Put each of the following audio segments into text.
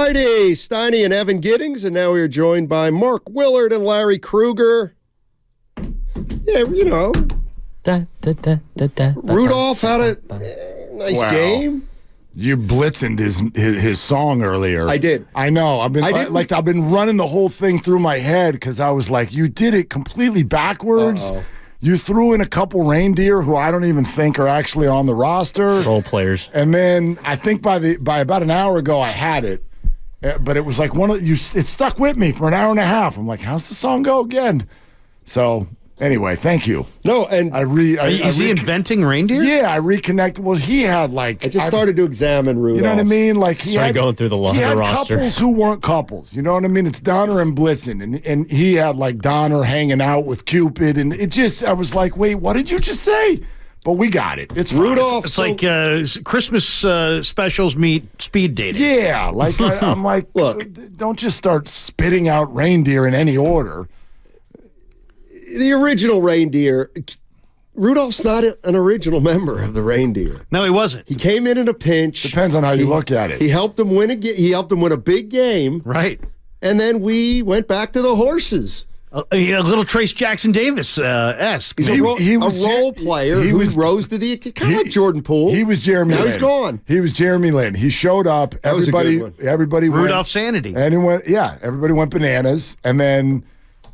Friday, Steiny and Evan Giddings, and now we are joined by Mark Willard and Larry Krueger. Yeah, you know, Rudolph had a nice game. You blitzened his song earlier. I did. I know. I've been running the whole thing through my head because I was like, you did it completely backwards. Uh-oh. You threw in a couple reindeer who I don't even think are actually on the roster. Role players. And then I think by about an hour ago I had it, but it was like it stuck with me for an hour and a half. I'm like, how's the song go again? So anyway, thank you. No, and is he inventing reindeer? Yeah, I reconnected. Well, he had like I just started to examine Rudolph. You know what I mean? Like he started going through the roster. Couples who weren't couples. You know what I mean? It's Donner and Blitzen, and he had like Donner hanging out with Cupid, and it just I was like, wait, what did you just say? But we got it. It's Rudolph. It's like Christmas specials meet speed dating. Yeah, like I'm like, look, don't just start spitting out reindeer in any order. The original reindeer. Rudolph's not an original member of the reindeer. No, he wasn't. He came in a pinch. Depends on how you look at it. He helped him win He helped him win a big game. Right. And then we went back to the horses. A little Trace Jackson Davis esque. He's a role player who rose to the kind of like Jordan Poole. He was Jeremy Lin. Now he's gone. He was Jeremy Lin. He showed up. Everybody Rudolph Sanity. And everybody went bananas. And then,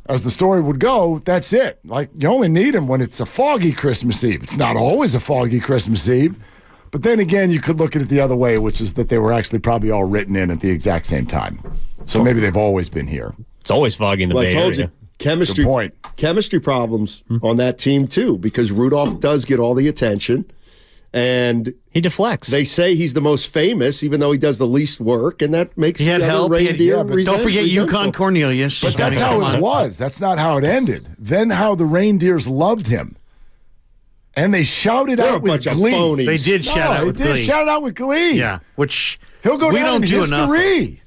as the story would go, that's it. Like, you only need him when it's a foggy Christmas Eve. It's not always a foggy Christmas Eve. But then again, you could look at it the other way, which is that they were actually probably all written in at the exact same time. So maybe they've always been here. It's always foggy in the Bay Area. You, chemistry problems on that team, too, because Rudolph does get all the attention. And he deflects. They say he's the most famous, even though he does the least work, and that makes the other reindeer resentful. Don't forget Yukon Cornelius. But that's how it was. That's not how it ended. Then how the reindeers loved him. And they shouted out with glee. They did shout out with glee. They did shout out with glee. Yeah, which he'll go down in history.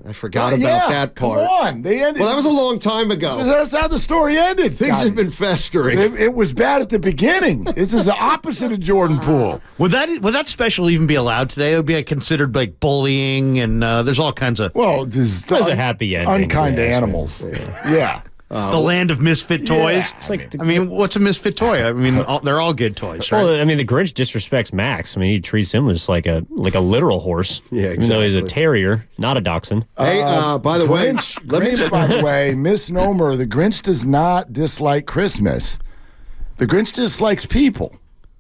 I forgot about that part. Come on. They ended. Well, that was a long time ago. That's how the story ended. Things have been festering. It was bad at the beginning. This is the opposite of Jordan Poole. Would that special even be allowed today? It would be considered like bullying, and there's all kinds of. Well, there's a happy ending. Unkind animals. Yeah. The land of misfit toys. Yeah. It's like, what's a misfit toy? I mean, they're all good toys, right? Well, I mean, the Grinch disrespects Max. I mean, he treats him as like a literal horse. Yeah, exactly. Even though he's a terrier, not a dachshund. Hey, by the way, Grinch, by the way, misnomer. The Grinch does not dislike Christmas. The Grinch dislikes people.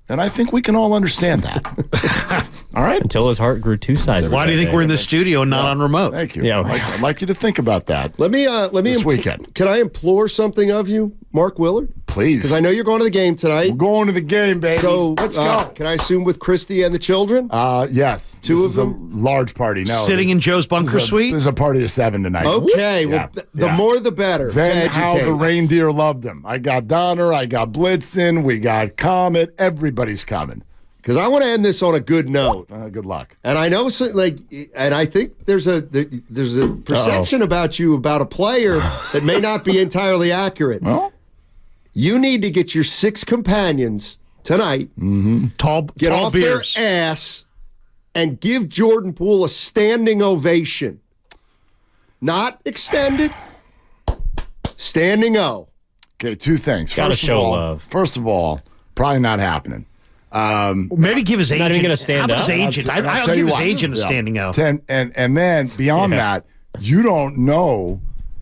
And I think we can all understand that. All right? Until his heart grew two sizes. Why do you think we're in the studio and not on remote? Thank you. Yeah. I'd like you to think about that. Let me this weekend. Can I implore something of you, Mark Willard? Please. Because I know you're going to the game tonight. We're going to the game, baby. So let's go. Can I assume with Christy and the children? Yes. Two of them? A large party. No. Sitting in Joe's bunker suite? There's a party of 7 tonight. Okay. Well, the more the better. Then how the reindeer loved them. I got Donner. I got Blitzen. We got Comet. Everybody's coming. Because I want to end this on a good note. Good luck. And I know, and I think there's a perception about you about a player that may not be entirely accurate. Well, you need to get your 6 companions tonight. Mm-hmm. Get tall off beers. their ass and give Jordan Poole a standing ovation. Not extended. Standing O. Okay, 2 things. Gotta show love. First of all, probably not happening. Maybe give his agent. Not even going to stand up. His agent? I'll give his agent a standing out. And then beyond that, you don't know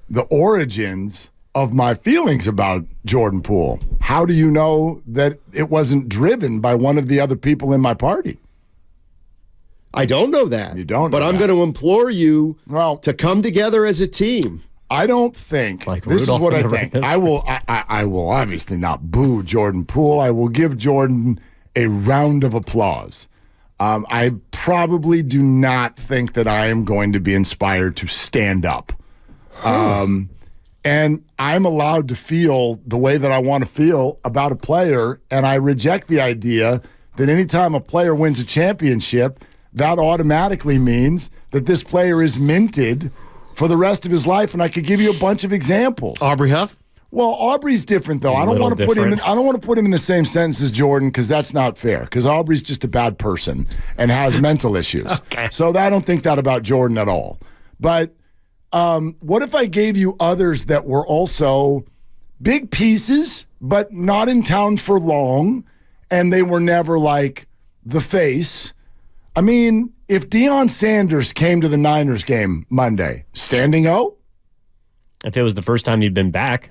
the origins of my feelings about Jordan Poole. How do you know that it wasn't driven by one of the other people in my party? I don't know that. You don't know But I'm that. going to implore you to come together as a team. I don't think like this Rudolph is what I from the think. Raptors. I will obviously not boo Jordan Poole. I will give Jordan a round of applause. I probably do not think that I am going to be inspired to stand up. And I'm allowed to feel the way that I want to feel about a player, and I reject the idea that anytime a player wins a championship, that automatically means that this player is minted for the rest of his life, and I could give you a bunch of examples. Aubrey Huff? Well, Aubrey's different, though. I don't want to put him. I don't want to put him in the same sentence as Jordan because that's not fair. Because Aubrey's just a bad person and has mental issues. Okay. So I don't think that about Jordan at all. But what if I gave you others that were also big pieces, but not in town for long, and they were never like the face? I mean, if Deion Sanders came to the Niners game Monday, standing O? If it was the first time you'd been back.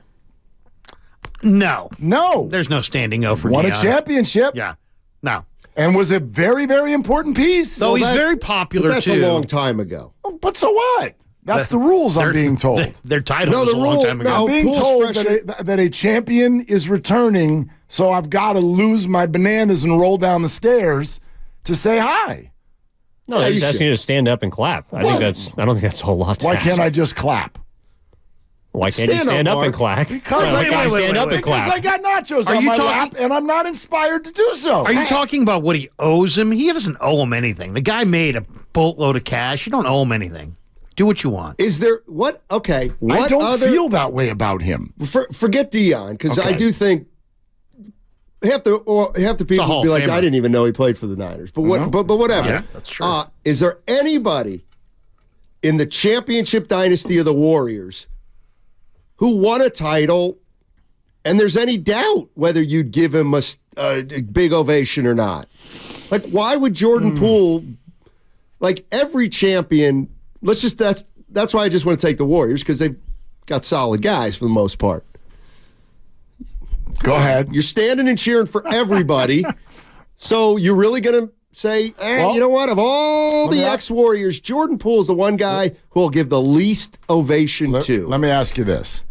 No. No. There's no standing O for Won Deion. a championship. Yeah. No. And was a very, very important piece. So he's very popular, That's too. a long time ago. But so what? That's the rules I'm being told. Their title No, was the a long rule- time ago. no. I'm being Poole's told fresh- that a champion is returning, so I've got to lose my bananas and roll down the stairs to say hi. No, Yeah, they're you just asking should. you to stand up and clap. I don't think that's a whole lot to Why ask. can't I just clap? Why can't you Stand up, stand up Mark. and clap? Because Why I can't you stand up and because clap? I got nachos Are on you my talking- lap, and I'm not inspired to do so. Are you talking about what he owes him? He doesn't owe him anything. The guy made a boatload of cash. You don't owe him anything. Do what you want. Is there what? Okay, what I don't other? feel that way about him. Forget Deion, because I Okay. do think half the people Hall would be of like, Famer. I didn't even know he played for the Niners. But what? But whatever. Yeah, that's true. Is there anybody in the championship dynasty of the Warriors who won a title, and there's any doubt whether you'd give him a big ovation or not? Like, why would Jordan Poole? Like every champion, that's why I just want to take the Warriors, because they've got solid guys for the most part. Go ahead. You're standing and cheering for everybody. So you're really going to say, Well, you know what? Of all let the me- ex-Warriors, Jordan Poole is the one guy who will give the least ovation to. Let me ask you this.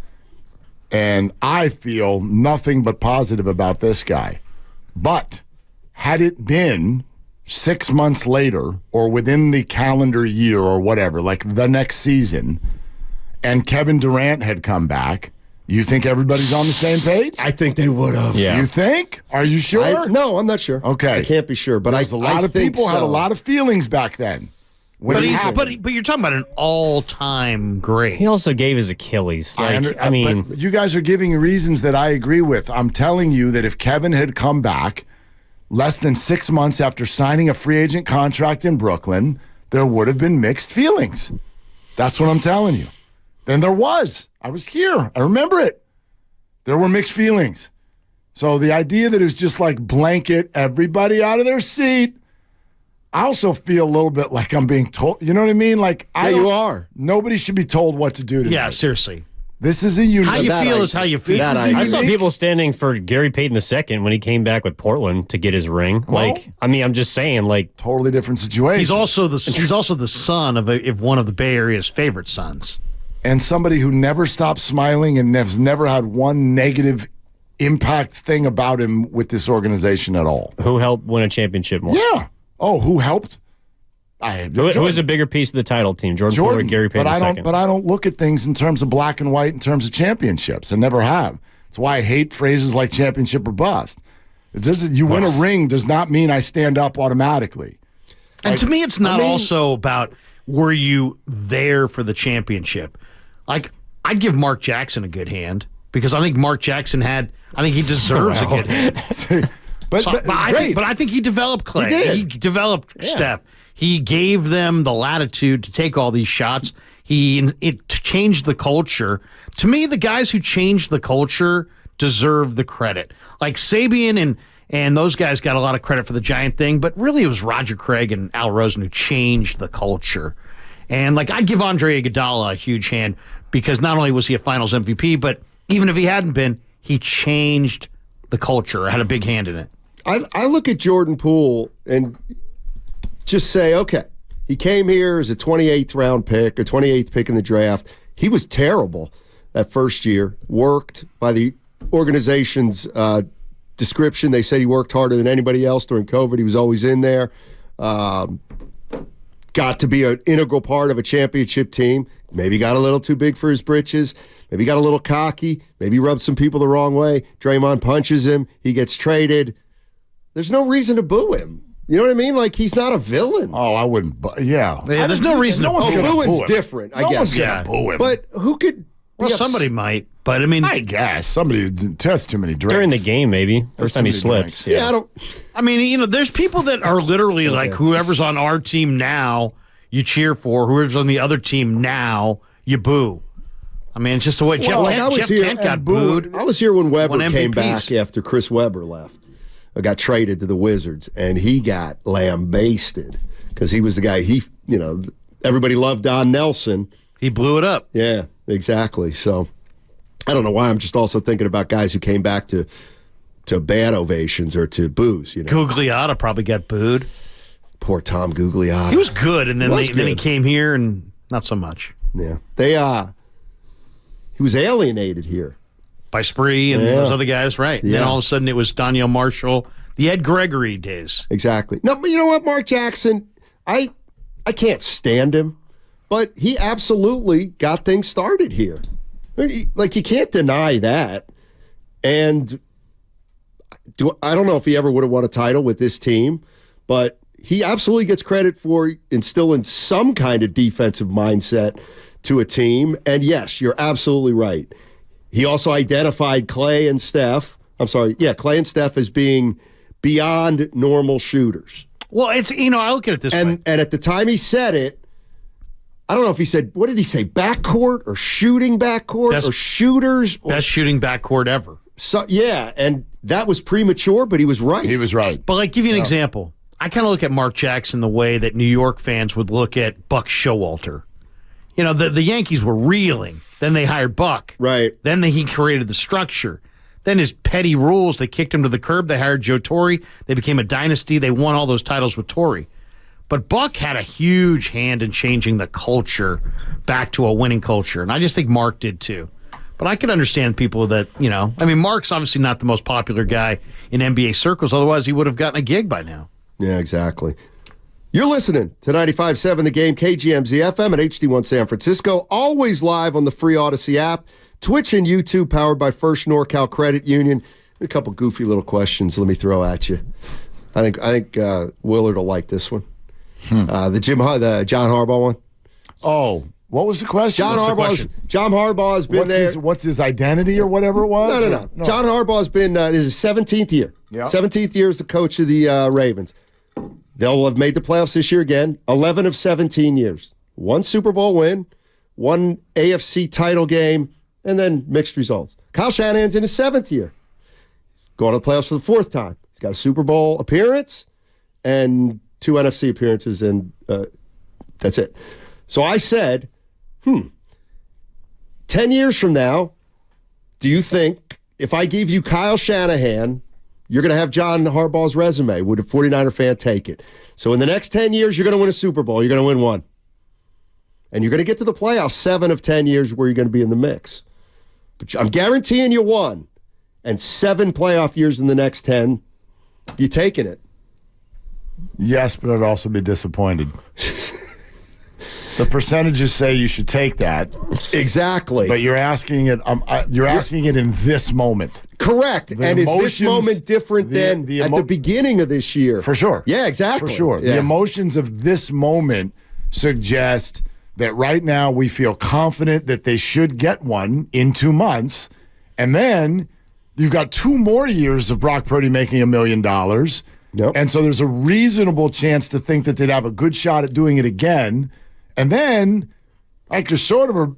And I feel nothing but positive about this guy. But had it been 6 months later or within the calendar year or whatever, like the next season, and Kevin Durant had come back, you think everybody's on the same page? I think they would have. Yeah. You think? Are you sure? No, I'm not sure. Okay. I can't be sure. But There's a lot of think people had so. a lot of feelings back then. When But it he's happened. but you're talking about an all-time great. He also gave his Achilles. I mean, but you guys are giving reasons that I agree with. I'm telling you that if Kevin had come back less than 6 months after signing a free agent contract in Brooklyn, there would have been mixed feelings. That's what I'm telling you. Then there was. I was here. I remember it. There were mixed feelings. So the idea that it was just like blanket everybody out of their seat, I also feel a little bit like I'm being told. You know what I mean? Like you are. Nobody should be told what to do. Yeah, me. seriously. This is a unit. How you feel is how you feel. That I saw unique- people standing for Gary Payton II when he came back with Portland to get his ring. Well- I'm just saying, Totally different situation. He's also the son of one of the Bay Area's favorite sons. And somebody who never stopped smiling and has never had one negative impact thing about him with this organization at all. who helped win a championship more? Yeah. Oh, who helped? Who is a bigger piece of the title team, Jordan Poole or Jordan. Gary Payton II? But I don't look at things in terms of black and white in terms of championships. I never have. That's why I hate phrases like championship or bust. It's just that you win a ring does not mean I stand up automatically. And to me, it's not also about were you there for the championship. Like, I'd give Mark Jackson a good hand because I think Mark Jackson he deserves a good hand. But I think he developed Clay. He did. He developed Steph. He gave them the latitude to take all these shots. It changed the culture. To me, the guys who changed the culture deserve the credit. Like Sabian and those guys got a lot of credit for the Giant thing, but really it was Roger Craig and Al Rosen who changed the culture. And like I'd give Andre Iguodala a huge hand because not only was he a Finals MVP, but even if he hadn't been, he changed the culture, had a big hand in it. I look at Jordan Poole and just say, okay, he came here as a 28th round pick, a 28th pick in the draft. He was terrible that first year, worked by the organization's description. They said he worked harder than anybody else during COVID. He was always in there. Got to be an integral part of a championship team. Maybe got a little too big for his britches. Maybe got a little cocky. Maybe rubbed some people the wrong way. Draymond punches him. He gets traded. There's no reason to boo him. You know what I mean? Like, he's not a villain. Oh, I wouldn't. Yeah. There's no reason to No one's boo gonna him. Booing's boo him. different, I No guess. one's gonna Yeah. boo him. But who could... Well, be somebody might, but I mean, I guess somebody that's too many drinks During the game, maybe. First time he too many slips. Yeah, I don't... there's people that are literally like whoever's on our team now. you cheer for. Whoever's on the other team now, you boo. I mean, it's just the way Jeff Kent got booed. I was here when Weber Won came MVPs. back after Chris Webber left. Got traded to the Wizards, and he got lambasted because he was the guy. Everybody loved Don Nelson. He blew it up. Yeah, exactly. So I don't know why. I'm just also thinking about guys who came back to bad ovations or to boos. Gugliotta probably got booed. Poor Tom Gugliotta. He was good, and then He he came here and not so much. Yeah, he was alienated here By Spree and those other guys, right. And then Yeah. all of a sudden it was Danielle Marshall, the Ed Gregory days. Exactly. No, but you know what, Mark Jackson, I can't stand him, but he absolutely got things started here. Like, you can't deny that. And I don't know if he ever would have won a title with this team, but he absolutely gets credit for instilling some kind of defensive mindset to a team. And yes, you're absolutely right. He also identified Clay and Steph as being beyond normal shooters. Well, it's I look at it this way. And at the time he said it, I don't know if he said, what did he say, backcourt or shooting backcourt or shooters? Best shooting backcourt ever. So, yeah, and that was premature, but he was right. He was right. But give you an example. I kind of look at Mark Jackson the way that New York fans would look at Buck Showalter. The Yankees were reeling. Then they hired Buck. Right. Then he created the structure. Then his petty rules, they kicked him to the curb. They hired Joe Torre. They became a dynasty. They won all those titles with Torre. But Buck had a huge hand in changing the culture back to a winning culture. And I just think Mark did too. But I can understand people that, Mark's obviously not the most popular guy in NBA circles. Otherwise, he would have gotten a gig by now. Yeah, exactly. You're listening to 95.7 The Game, KGMZ FM at HD1 San Francisco. Always live on the free Odyssey app. Twitch and YouTube powered by First NorCal Credit Union. A couple goofy little questions let me throw at you. I think Willard will like this one. The John Harbaugh one. Oh, what was the question? John Harbaugh's been there. What's his identity or whatever it was? No. John Harbaugh's been, this is his 17th year. Yeah. 17th year as the coach of the Ravens. They'll have made the playoffs this year again. 11 of 17 years. One Super Bowl win, one AFC title game, and then mixed results. Kyle Shanahan's in his 7th year. Going to the playoffs for the 4th time. He's got a Super Bowl appearance and 2 NFC appearances, and that's it. So I said, 10 years from now, do you think if I gave you Kyle Shanahan, you're going to have John Harbaugh's resume? Would a 49er fan take it? So in the next 10 years, you're going to win a Super Bowl. You're going to win one. And you're going to get to the playoffs 7 of 10 years where you're going to be in the mix. But I'm guaranteeing you 1. And 7 playoff years in the next 10, you taking it. Yes, but I'd also be disappointed. The percentages say you should take that. Exactly. But you're asking it. You're asking it in this moment. Correct. And is this moment different than at the beginning of this year? For sure. Yeah, exactly. For sure. Yeah. The emotions of this moment suggest that right now we feel confident that they should get one in 2 months. And then you've got 2 more years of Brock Purdy making $1 million. Yep. And so there's a reasonable chance to think that they'd have a good shot at doing it again. And then, there's sort of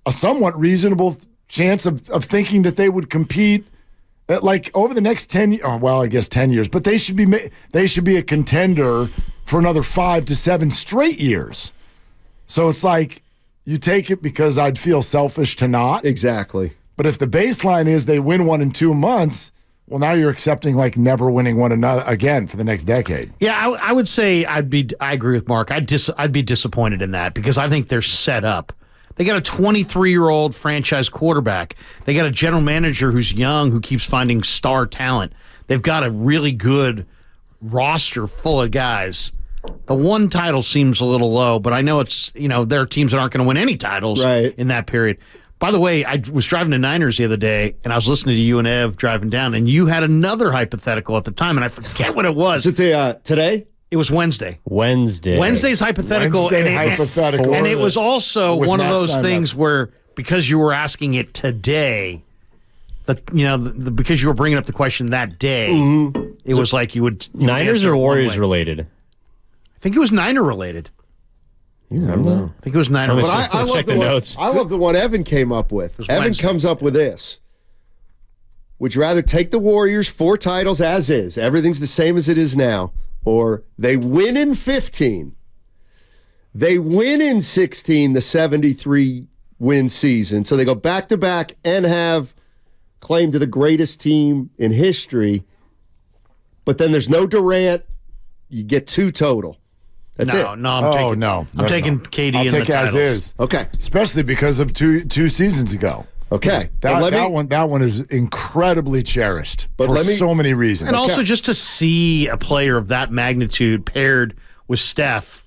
a somewhat reasonable chance of thinking that they would compete at, over the next 10 years. Oh, well, I guess 10 years. But they should be a contender for another 5 to 7 straight years. So it's you take it because I'd feel selfish to not. Exactly. But if the baseline is they win one in 2 months, well, now you're accepting never winning one another again for the next decade. Yeah, I would say I agree with Mark. I'd be disappointed in that because I think they're set up. They got a 23-year-old franchise quarterback. They got a general manager who's young who keeps finding star talent. They've got a really good roster full of guys. The one title seems a little low, but I know it's there are teams that aren't going to win any titles in that period. By the way, I was driving to Niners the other day, and I was listening to you and Ev driving down, and you had another hypothetical at the time, and I forget what it was. Is it today? It was Wednesday. Wednesday's hypothetical. And it was also one of those things where, because you were asking it today, because you were bringing up the question that day, it was like you would... Niners or Warriors related? I think it was Niner related. Yeah, I don't know. I think it was 9 or But six. I love check the the one, notes. I love the one Evan came up with. Evan Wednesday. comes up with this. Would you rather take the Warriors 4 titles as is, everything's the same as it is now, or they win in 15, they win in 16, the 73-win season, so they go back-to-back and have claim to the greatest team in history, but then there's no Durant, you get 2 total. That's it. No, I'm taking KD I'll in take the as titles. is. Okay. Especially because of two seasons ago. Okay. But That one is incredibly cherished But for so many reasons. And also just to see a player of that magnitude paired with Steph,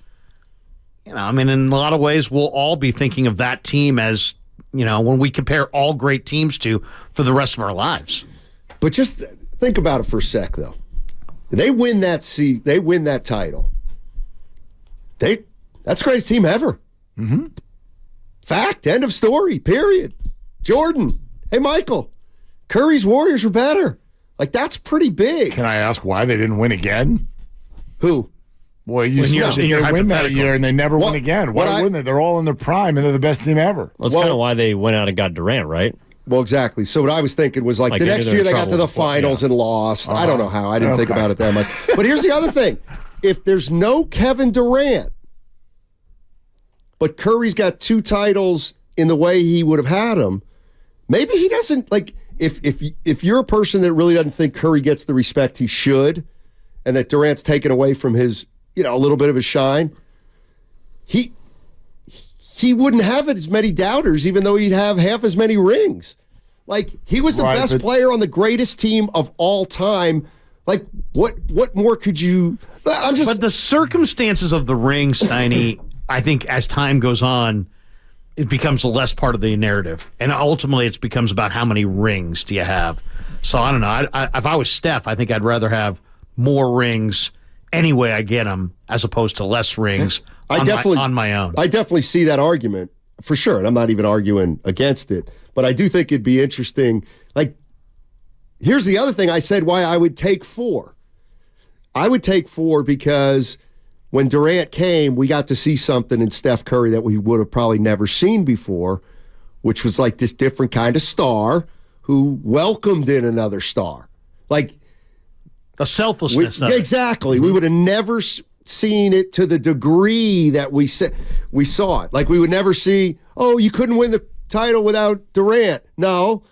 in a lot of ways, we'll all be thinking of that team as, when we compare all great teams to for the rest of our lives. But just think about it for a sec, though. They win that they win that title. That's the greatest team ever. Mm-hmm. Fact. End of story. Period. Jordan. Hey, Michael. Curry's Warriors were better. Like, that's pretty big. Can I ask why they didn't win again? Who? Well, you said they win that year and they never win again. Why wouldn't they? They're all in their prime and they're the best team ever. Well, that's kind of why they went out and got Durant, right? Well, exactly. So what I was thinking was like the next year they got to the finals and lost. I don't know how. I didn't think about it that much. But here's the other thing. If there's no Kevin Durant, but Curry's got 2 titles in the way he would have had them, maybe he doesn't, like, if you're a person that really doesn't think Curry gets the respect he should and that Durant's taken away from his, a little bit of his shine, he wouldn't have as many doubters, even though he'd have half as many rings. Like, he was the best player on the greatest team of all time. Like, what more could you... But the circumstances of the ring, Steiny, I think as time goes on, it becomes less part of the narrative. And ultimately, it becomes about how many rings do you have. So, I don't know. If I was Steph, I think I'd rather have more rings any way I get them as opposed to less rings on my own. I definitely see that argument, for sure. And I'm not even arguing against it. But I do think it'd be interesting. Like, here's the other thing I said why I would take 4. I would take 4 because when Durant came, we got to see something in Steph Curry that we would have probably never seen before, which was like this different kind of star who welcomed in another star. Like, a selflessness. Exactly. Mm-hmm. We would have never seen it to the degree that we saw it. Like, we would never see, you couldn't win the title without Durant. No.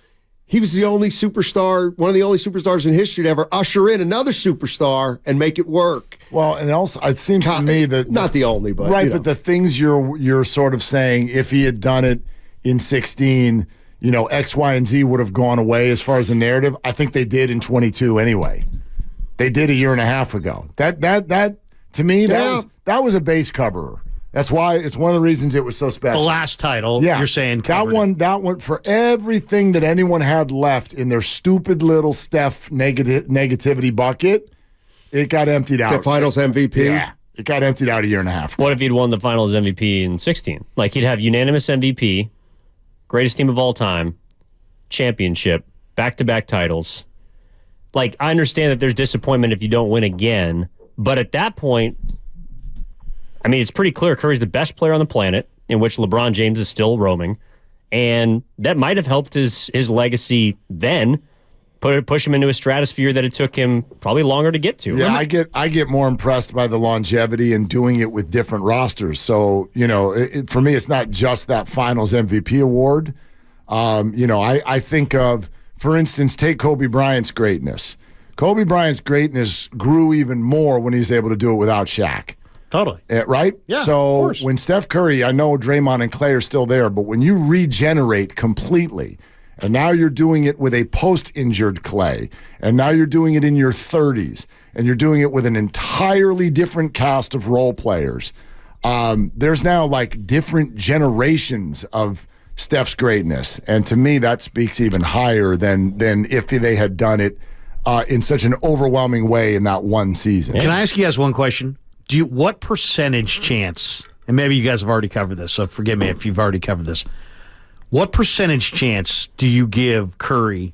He was the only superstar, one of the only superstars in history to ever usher in another superstar and make it work. Well, and also it seems to me that not the only, but right. But the things you're sort of saying, if he had done it in 16, X, Y, and Z would have gone away as far as the narrative. I think they did in 22 anyway. They did a year and a half ago. That to me that was a base coverer. That's why it's one of the reasons it was so special. The last title, you're saying that one for everything that anyone had left in their stupid little Steph negativity bucket, it got emptied out. The Finals MVP? Yeah, it got emptied out a year and a half ago. What if he'd won the Finals MVP in 16? Like, he'd have unanimous MVP, greatest team of all time, championship, back-to-back titles. Like, I understand that there's disappointment if you don't win again, but at that point, I mean, it's pretty clear Curry's the best player on the planet, in which LeBron James is still roaming, and that might have helped his legacy then push him into a stratosphere that it took him probably longer to get to. Yeah, I get more impressed by the longevity and doing it with different rosters. So, for me, it's not just that Finals MVP award. I think of, for instance, take Kobe Bryant's greatness. Kobe Bryant's greatness grew even more when he was able to do it without Shaq. Totally. Right? Yeah, so when Steph Curry, I know Draymond and Clay are still there, but when you regenerate completely, and now you're doing it with a post-injured Clay, and now you're doing it in your 30s, and you're doing it with an entirely different cast of role players, there's now like different generations of Steph's greatness. And to me, that speaks even higher than if they had done it in such an overwhelming way in that one season. Can I ask you guys one question? What percentage chance, and maybe you guys have already covered this, so forgive me if you've already covered this. What percentage chance do you give Curry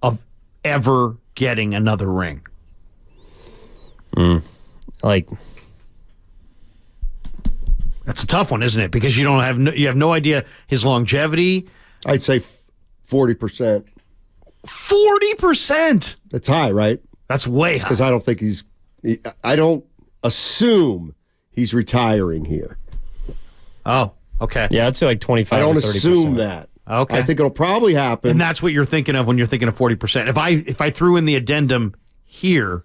of ever getting another ring? That's a tough one, isn't it? Because you have no idea his longevity. I'd say 40%. 40%. That's high, right? That's way high. Because I don't think I don't assume he's retiring here. Oh, okay. Yeah, I'd say like 25 I don't or 30%. assume that. Okay. I think it'll probably happen. And that's what you're thinking of when you're thinking of 40%. If I threw in the addendum here,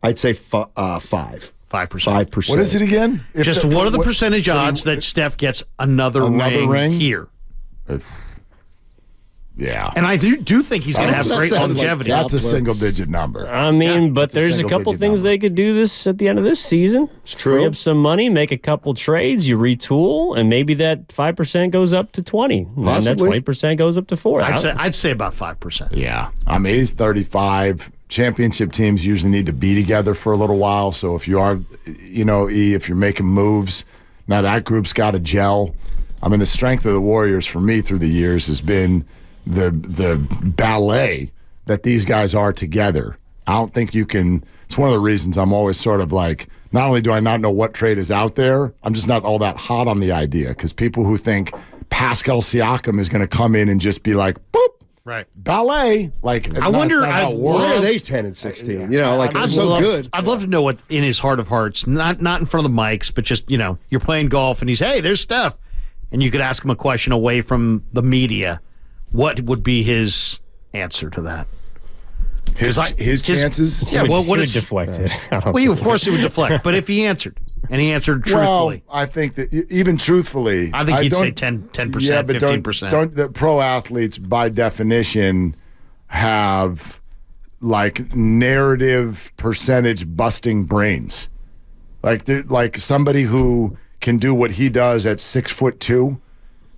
I'd say 5. 5%. 5%. What is it again? Just what are the percentage odds that Steph gets another ring here? Yeah. And I do think he's going to have great longevity. That's a single-digit number. I mean, but there's a couple single-digit things number. they could do this at the end of this season. It's true. Free up some money, make a couple trades, you retool, and maybe that 5% goes up to 20. And that Possibly. 20% goes up to 4. I'd say about 5%. Yeah. I mean, he's 35. Championship teams usually need to be together for a little while. So if you are, if you're making moves, now that group's got to gel. I mean, the strength of the Warriors for me through the years has been the ballet that these guys are together. I don't think you can. It's one of the reasons I'm always sort of like, not only do I not know what trade is out there, I'm just not all that hot on the idea, because people who think Pascal Siakam is going to come in and just be like, boop, Right. ballet. Like, I wonder, Why are they 10 and 16? They're so good. I'd love to know what in his heart of hearts, not in front of the mics, but just, you're playing golf and he's, hey, there's Steph. And you could ask him a question away from the media. What would be his answer to that? His chances? Yeah, well, what is deflected? Well, of course he would deflect, but if he answered, and he answered truthfully. Well, I think that even truthfully, I think he'd say 10%, yeah, but 15%. Don't the pro athletes by definition have like narrative percentage busting brains? Like somebody who can do what he does at 6'2",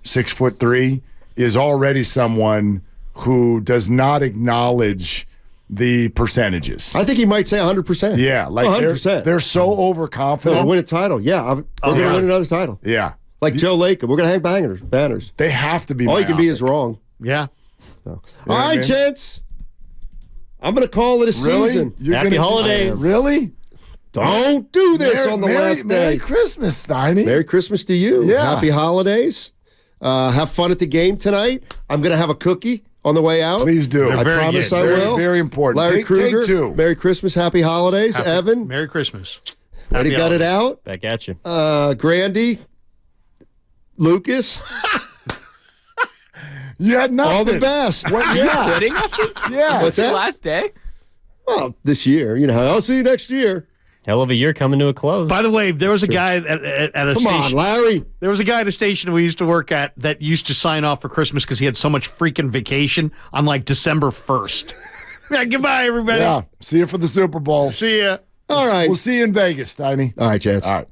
6'3" is already someone who does not acknowledge the percentages. I think he might say 100%. Yeah, like 100%. they're so overconfident. They'll win a title. Yeah, we're going to win another title. Yeah, Like Joe Lacob. We're going to hang banners. they have to be. All you can be myopic. is wrong. Yeah. All what I right, mean? gents. I'm going to call it a Really? season. You're Happy gonna- holidays. Really? Don't do this on the last day. Merry Christmas, Steiny. Merry Christmas to you. Yeah. Happy holidays. Have fun at the game tonight. I'm going to have a cookie on the way out. Please do. I very promise good. I Very, will. very important. Larry Take Krueger. two. Merry Christmas. Happy holidays. Evan. Merry Christmas. Already got it out. Back at you. Grandy. Lucas. You had nothing. All the best. What, yeah. Quitting? Yeah. What's The that? last day? Well, this year. I'll see you next year. Hell of a year coming to a close. By the way, there was a guy at a Come station. on, Larry. There was a guy at a station we used to work at that used to sign off for Christmas because he had so much freaking vacation on like December 1st. Yeah, goodbye, everybody. Yeah. See you for the Super Bowl. See ya. All right. We'll see you in Vegas, Steiny. All right, Chance. All right.